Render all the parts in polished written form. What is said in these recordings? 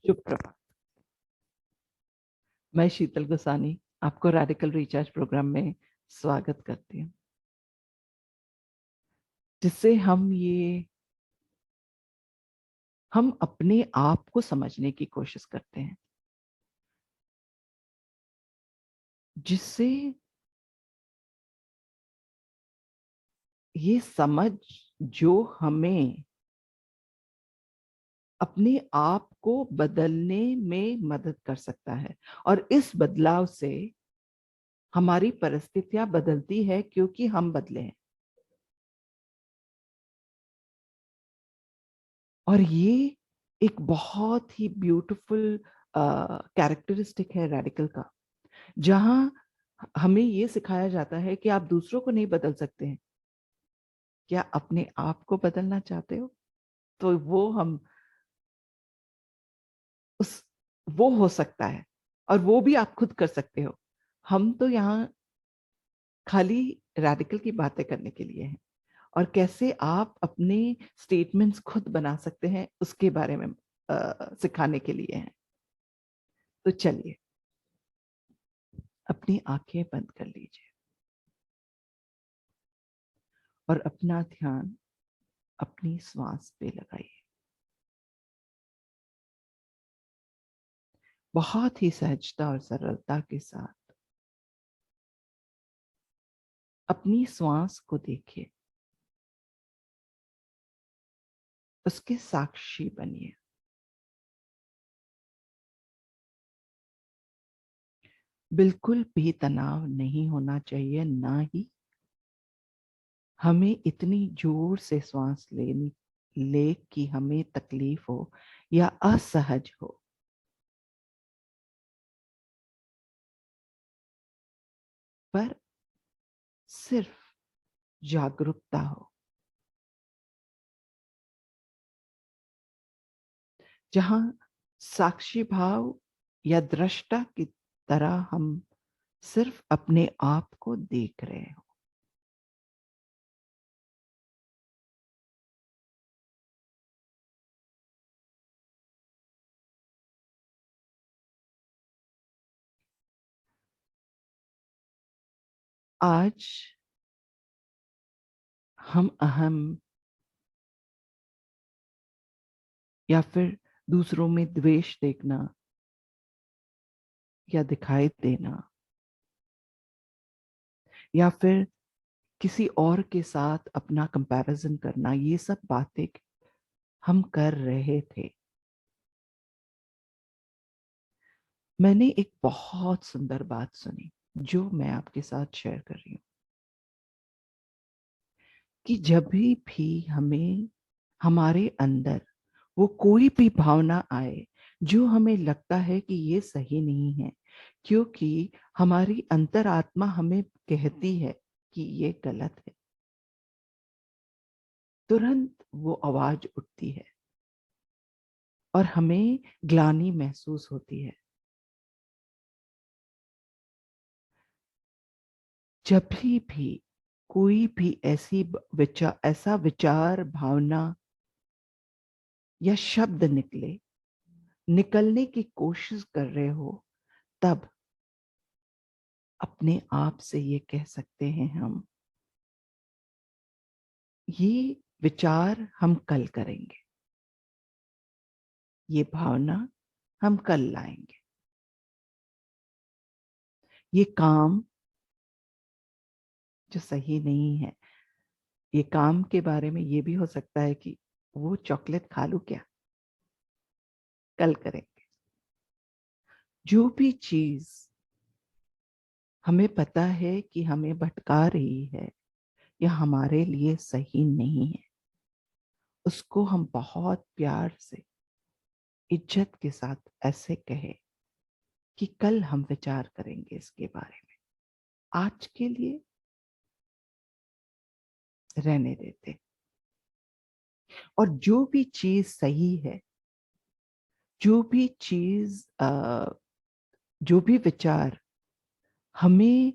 शुभ प्रभात। मैं शीतल गोसानी आपको radical recharge programme में स्वागत करती हूँ, जिससे हम अपने आप को समझने की कोशिश करते हैं, जिससे ये समझ जो हमें अपने आप को बदलने में मदद कर सकता है। और इस बदलाव से हमारी परिस्थितियां बदलती है क्योंकि हम बदले हैं। और ये एक बहुत ही ब्यूटीफुल कैरेक्टरिस्टिक है रेडिकल का, जहां हमें ये सिखाया जाता है कि आप दूसरों को नहीं बदल सकते हैं। क्या अपने आप को बदलना चाहते हो तो उस वो हो सकता है, और वो भी आप खुद कर सकते हो। हम तो यहाँ खाली रेडिकल की बातें करने के लिए हैं, और कैसे आप अपने स्टेटमेंट्स खुद बना सकते हैं उसके बारे में सिखाने के लिए हैं। तो चलिए अपनी आंखें बंद कर लीजिए और अपना ध्यान अपनी श्वास पे लगाइए। बहुत ही सहजता और सरलता के साथ अपनी श्वास को देखिए, उसके साक्षी बनिए। बिल्कुल भी तनाव नहीं होना चाहिए, ना ही हमें इतनी जोर से श्वास ले कि हमें तकलीफ हो या असहज हो। पर सिर्फ जागरूकता हो, जहां साक्षी भाव या दृष्टा की तरह हम सिर्फ अपने आप को देख रहे हो। आज हम अहम या फिर दूसरों में द्वेष देखना या दिखाई देना, या फिर किसी और के साथ अपना कंपैरिजन करना, ये सब बातें हम कर रहे थे। मैंने एक बहुत सुंदर बात सुनी जो मैं आपके साथ शेयर कर रही हूँ, कि जब भी हमें हमारे अंदर वो कोई भी भावना आए जो हमें लगता है कि ये सही नहीं है, क्योंकि हमारी अंतरात्मा हमें कहती है कि ये गलत है, तुरंत वो आवाज उठती है और हमें ग्लानि महसूस होती है। जब भी कोई भी ऐसा विचार, भावना या शब्द निकलने की कोशिश कर रहे हो, तब अपने आप से ये कह सकते हैं हम, ये विचार हम कल करेंगे, ये भावना हम कल लाएंगे, ये काम जो सही नहीं है। ये काम के बारे में ये भी हो सकता है कि वो चॉकलेट खा लूं क्या, कल करेंगे। जो भी चीज हमें पता है कि हमें भटका रही है या हमारे लिए सही नहीं है, उसको हम बहुत प्यार से, इज्जत के साथ ऐसे कहे कि कल हम विचार करेंगे इसके बारे में, आज के लिए रहने देते। और जो भी चीज सही है, जो भी चीज जो भी विचार हमें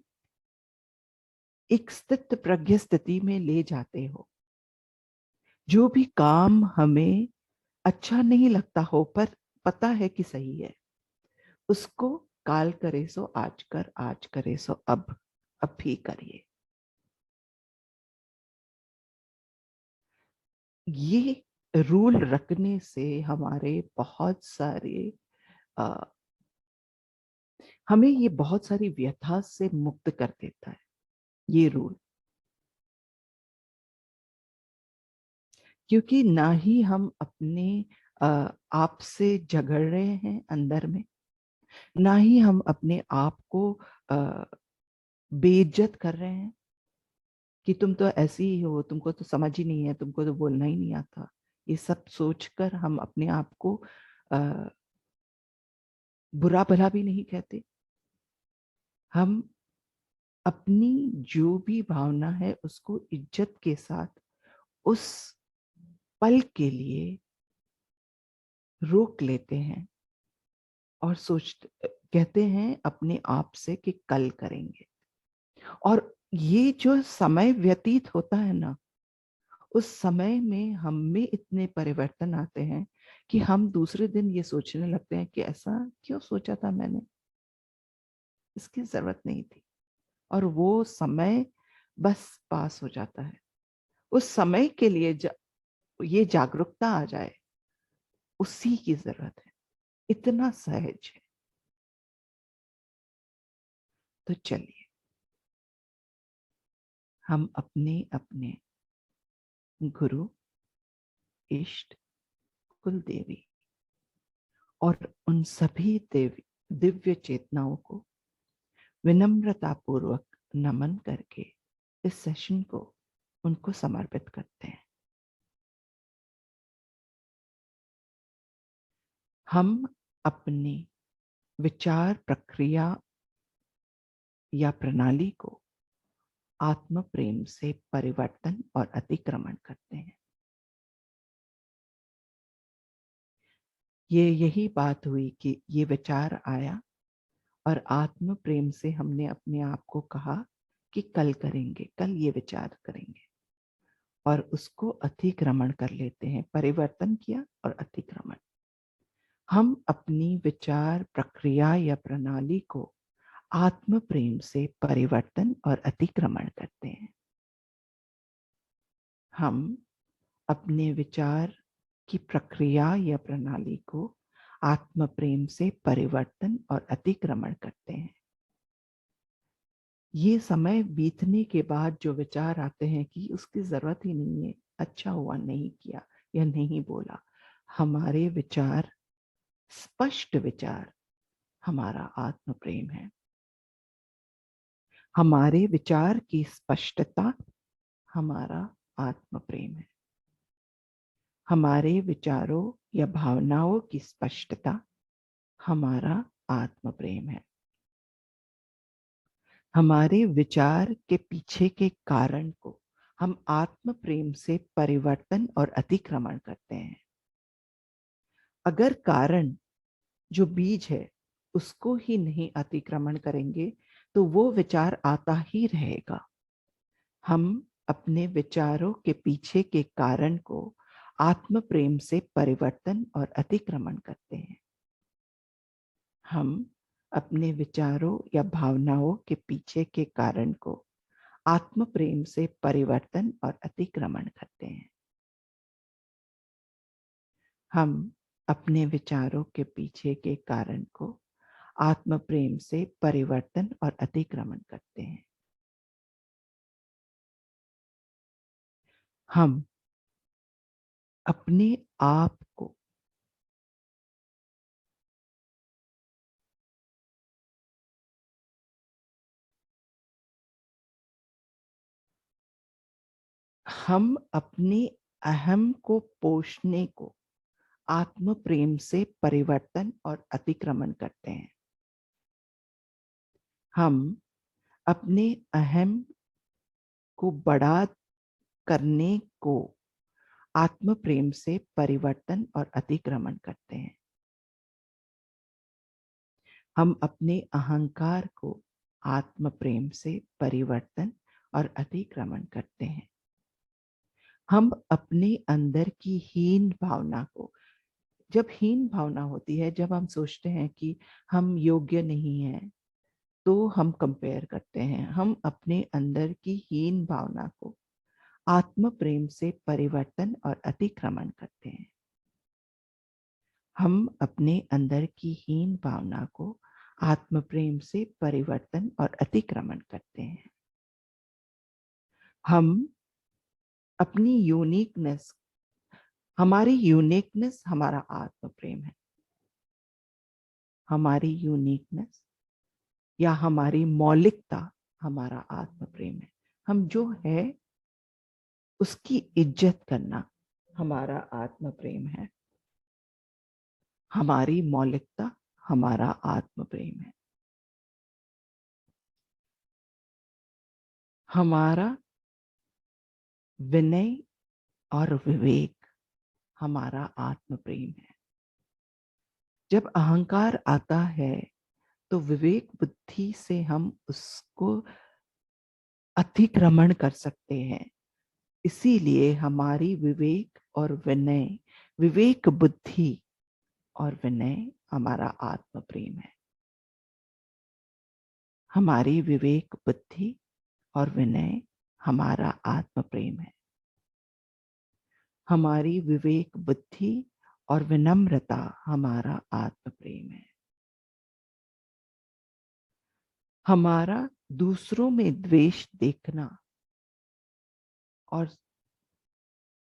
एक स्थित प्रज्ञ स्थिति में ले जाते हो, जो भी काम हमें अच्छा नहीं लगता हो पर पता है कि सही है, उसको काल करे सो आज कर, आज करे सो अब भी करिए। ये रूल रखने से हमारे बहुत सारे हमें ये बहुत सारी व्यथा से मुक्त कर देता है ये रूल। क्योंकि ना ही हम अपने आप से झगड़ रहे हैं अंदर में, ना ही हम अपने आप को बेइज्जत कर रहे हैं कि तुम तो ऐसी ही हो, तुमको तो समझ ही नहीं है, तुमको तो बोलना ही नहीं आता। ये सब सोचकर हम अपने आप को अ, बुरा भला भी नहीं कहते। हम अपनी जो भी भावना है उसको इज्जत के साथ उस पल के लिए रोक लेते हैं और कहते हैं अपने आप से कि कल करेंगे। और ये जो समय व्यतीत होता है ना, उस समय में हम में इतने परिवर्तन आते हैं कि हम दूसरे दिन ये सोचने लगते हैं कि ऐसा क्यों सोचा था मैंने, इसकी जरूरत नहीं थी। और वो समय बस पास हो जाता है। उस समय के लिए ये जागरूकता आ जाए, उसी की जरूरत है। इतना सहज है। तो चलिए, हम अपने अपने गुरु, इष्ट, कुल देवी और उन सभी देवी दिव्य चेतनाओं को विनम्रता पूर्वक नमन करके इस सेशन को उनको समर्पित करते हैं। हम अपनी विचार प्रक्रिया या प्रणाली को आत्म प्रेम से परिवर्तन और अतिक्रमण करते हैं। यही बात हुई कि ये विचार आया और आत्म प्रेम से हमने अपने आप को कहा कि कल करेंगे, कल ये विचार करेंगे, और उसको अतिक्रमण कर लेते हैं। परिवर्तन किया और अतिक्रमण। हम अपनी विचार प्रक्रिया या प्रणाली को आत्म प्रेम से परिवर्तन और अतिक्रमण करते हैं। हम अपने विचार की प्रक्रिया या प्रणाली को आत्म प्रेम से परिवर्तन और अतिक्रमण करते हैं। ये समय बीतने के बाद जो विचार आते हैं कि उसकी जरूरत ही नहीं है, अच्छा हुआ नहीं किया या नहीं बोला, हमारे विचार, स्पष्ट विचार हमारा आत्म प्रेम है। हमारे विचार की स्पष्टता हमारा आत्म प्रेम है। हमारे विचारों या भावनाओं की स्पष्टता हमारा आत्म प्रेम है। हमारे विचार के पीछे के कारण को हम आत्म प्रेम से परिवर्तन और अतिक्रमण करते हैं। अगर कारण जो बीज है उसको ही नहीं अतिक्रमण करेंगे तो वो विचार आता ही रहेगा। हम अपने विचारों के पीछे के कारण को आत्म प्रेम से परिवर्तन और अतिक्रमण करते हैं। हम अपने विचारों या भावनाओं के पीछे के कारण को आत्म प्रेम से परिवर्तन और अतिक्रमण करते हैं। हम अपने विचारों के पीछे के कारण को आत्म प्रेम से परिवर्तन और अतिक्रमण करते हैं। हम अपने आप को हम अपने अहम को पोषने को आत्म प्रेम से परिवर्तन और अतिक्रमण करते हैं। हम अपने अहम को बड़ा करने को आत्म प्रेम से परिवर्तन और अतिक्रमण करते हैं। हम अपने अहंकार को आत्म प्रेम से परिवर्तन और अतिक्रमण करते हैं। हम अपने अंदर की हीन भावना को, जब हीन भावना होती है, जब हम सोचते हैं कि हम योग्य नहीं हैं, तो हम कंपेयर करते हैं। हम अपने अंदर की हीन भावना को आत्म प्रेम से परिवर्तन और अतिक्रमण करते हैं। हम अपने अंदर की हीन भावना को आत्म प्रेम से परिवर्तन और अतिक्रमण करते हैं। हम अपनी यूनिकनेस, हमारी यूनिकनेस हमारा आत्म प्रेम है। हमारी यूनिकनेस या हमारी मौलिकता हमारा आत्म प्रेम है। हम जो है उसकी इज्जत करना हमारा आत्म प्रेम है। हमारी मौलिकता हमारा आत्म प्रेम है। हमारा विनय और विवेक हमारा आत्म प्रेम है। जब अहंकार आता है तो विवेक बुद्धि से हम उसको अतिक्रमण कर सकते हैं। इसीलिए हमारी विवेक और विनय, विवेक बुद्धि और विनय हमारा आत्म प्रेम है। हमारी विवेक बुद्धि और विनय हमारा आत्म प्रेम है। हमारी विवेक बुद्धि और विनम्रता हमारा आत्म प्रेम है। हमारा दूसरों में द्वेष देखना और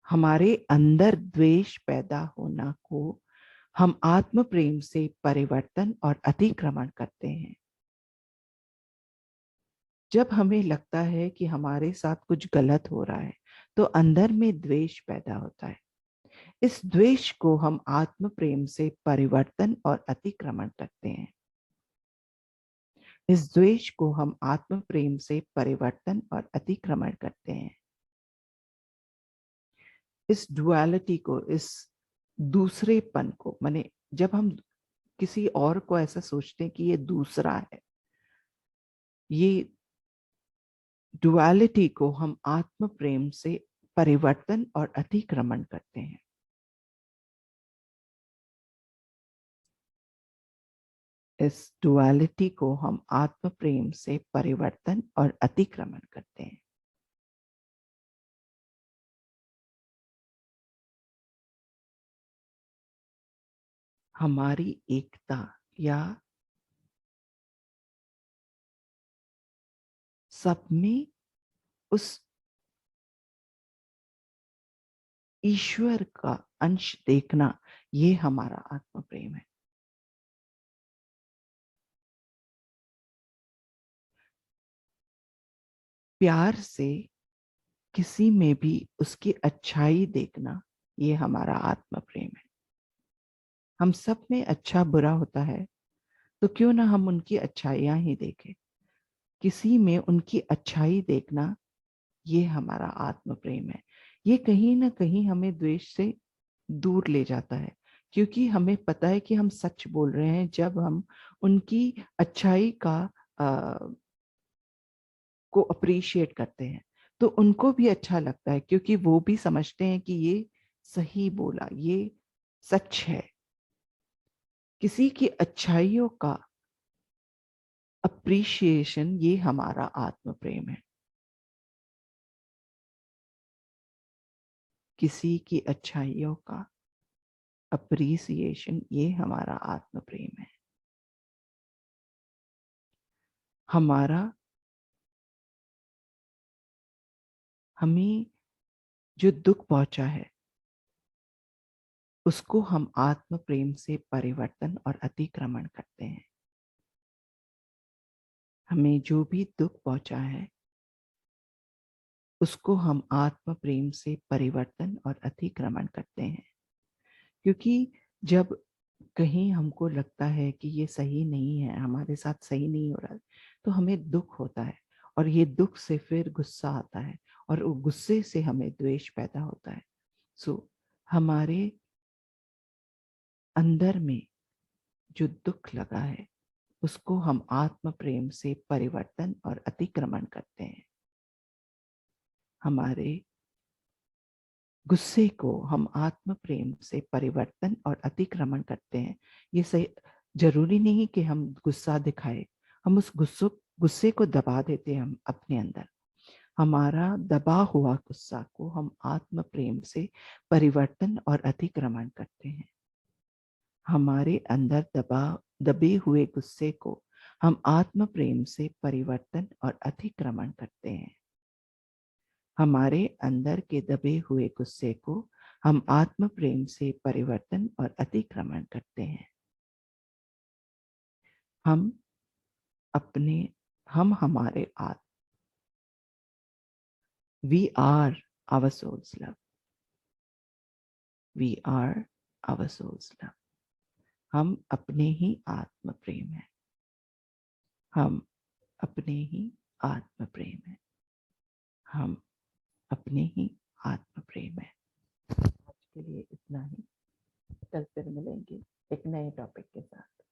हमारे अंदर द्वेष पैदा होना को हम आत्म प्रेम से परिवर्तन और अतिक्रमण करते हैं। जब हमें लगता है कि हमारे साथ कुछ गलत हो रहा है तो अंदर में द्वेष पैदा होता है। इस द्वेष को हम आत्म प्रेम से परिवर्तन और अतिक्रमण करते हैं। इस द्वेष को हम आत्म प्रेम से परिवर्तन और अतिक्रमण करते हैं। इस डुअलिटी को, इस दूसरेपन को, माने जब हम किसी और को ऐसा सोचते हैं कि ये दूसरा है, ये डुअलिटी को हम आत्म प्रेम से परिवर्तन और अतिक्रमण करते हैं। इस डुअलिटी को हम आत्म प्रेम से परिवर्तन और अतिक्रमण करते हैं। हमारी एकता या सब में उस ईश्वर का अंश देखना, ये हमारा आत्म प्रेम है। प्यार से किसी में भी उसकी अच्छाई देखना, ये हमारा आत्म प्रेम है। हम सब में अच्छा बुरा होता है, तो क्यों ना हम उनकी अच्छाइयां ही देखें। किसी में उनकी अच्छाई देखना, ये हमारा आत्म प्रेम है। ये कहीं ना कहीं हमें द्वेष से दूर ले जाता है, क्योंकि हमें पता है कि हम सच बोल रहे हैं। जब हम उनकी अच्छाई का को अप्रिशिएट करते हैं तो उनको भी अच्छा लगता है, क्योंकि वो भी समझते हैं कि ये सही बोला, ये सच है। किसी की अच्छाइयों का अप्रिशिएशन, ये हमारा आत्म प्रेम है। किसी की अच्छाइयों का अप्रिसिएशन, ये हमारा आत्म प्रेम है। हमारा, हमें जो दुख पहुंचा है उसको हम आत्म प्रेम से परिवर्तन और अतिक्रमण करते हैं। हमें जो भी दुख पहुंचा है उसको हम आत्म प्रेम से परिवर्तन और अतिक्रमण करते हैं। क्योंकि जब कहीं हमको लगता है कि ये सही नहीं है, हमारे साथ सही नहीं हो रहा है, तो हमें दुख होता है और ये दुख से फिर गुस्सा आता है और वो गुस्से से हमें द्वेष पैदा होता है। सो हमारे अंदर में जो दुख लगा है उसको हम आत्म प्रेम से परिवर्तन और अतिक्रमण करते हैं। हमारे गुस्से को हम आत्म प्रेम से परिवर्तन और अतिक्रमण करते हैं। ये सही, जरूरी नहीं कि हम गुस्सा दिखाए, हम उस गुस्से को दबा देते हैं हम अपने अंदर। हमारा दबा हुआ गुस्सा को हम आत्म प्रेम से परिवर्तन और अतिक्रमण करते हैं। हमारे अंदर दबे हुए गुस्से को हम आत्म प्रेम से परिवर्तन और अतिक्रमण करते हैं। हमारे अंदर के दबे हुए गुस्से को हम आत्म प्रेम से परिवर्तन और अतिक्रमण करते हैं। हम अपने हम हमारे आत्म we are our souls love, we are our souls love. हम अपने ही आत्म प्रेम है, हम अपने ही आत्म प्रेम है, हम अपने ही आत्म प्रेम है। आज के लिए इतना ही, कल फिर मिलेंगे एक नए टॉपिक के साथ।